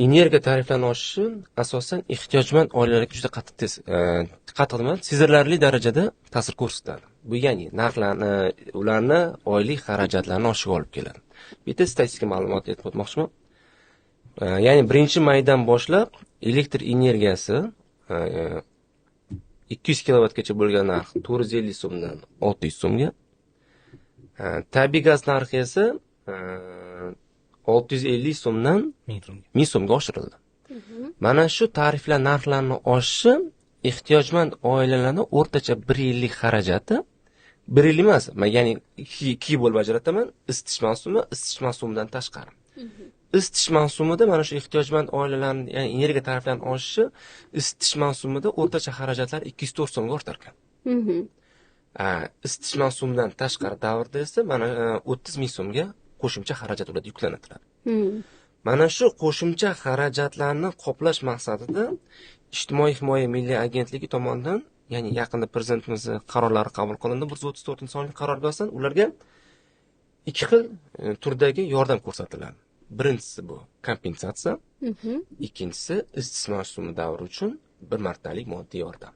energiya tariflarini oshishi asosan ehtiyojmand oilalarga juda qattiq emas, sezilarli darajada ta'sir ko'rsatadi. Bu ya'ni narxlarni, ularni oylik xarajatlarini oshishiga olib keladi. Bitta statistika ma'lumot aytib o'tmoqchiman. Ya'ni 1-maydan boshlab elektr energiyasi 200 kilovatgacha bo'lgan narx 450 so'mdan 600 so'mga, tabiiy gaz narxi esa 650 so'mdan 1000 so'mga oshirildi. Mana shu tariflar narxlarini oshishi ehtiyojmand oilalarning o'rtacha 1 yillik xarajati, 1 yil emas, ya'ni 2 bo'lib ajrataman, isitish mavsumidan tashqari. Isitish mavsumida mana shu ehtiyojmand oilalarning, ya'ni energiya tariflarining oshishi isitish mavsumida o'rtacha xarajatlar 204 so'mga ortar ekan. Isitish mavsumidan tashqari davrda esa mana 30 ming so'mga qo'shimcha xarajat ularga yuklanadi. Mana shu qo'shimcha xarajatlarni qoplash maqsadida Ijtimoiy himoya milliy agentligi tomonidan, ya'ni yaqinda prezidentimiz qarorlari qabul qilindi, 134-sonli qarorga asosan ularga 2 xil turdagi yordam ko'rsatiladi. Birinchisi bu kompensatsiya, ikkinchisi isitish mavsumi davri uchun bir martalik moddiy yordam.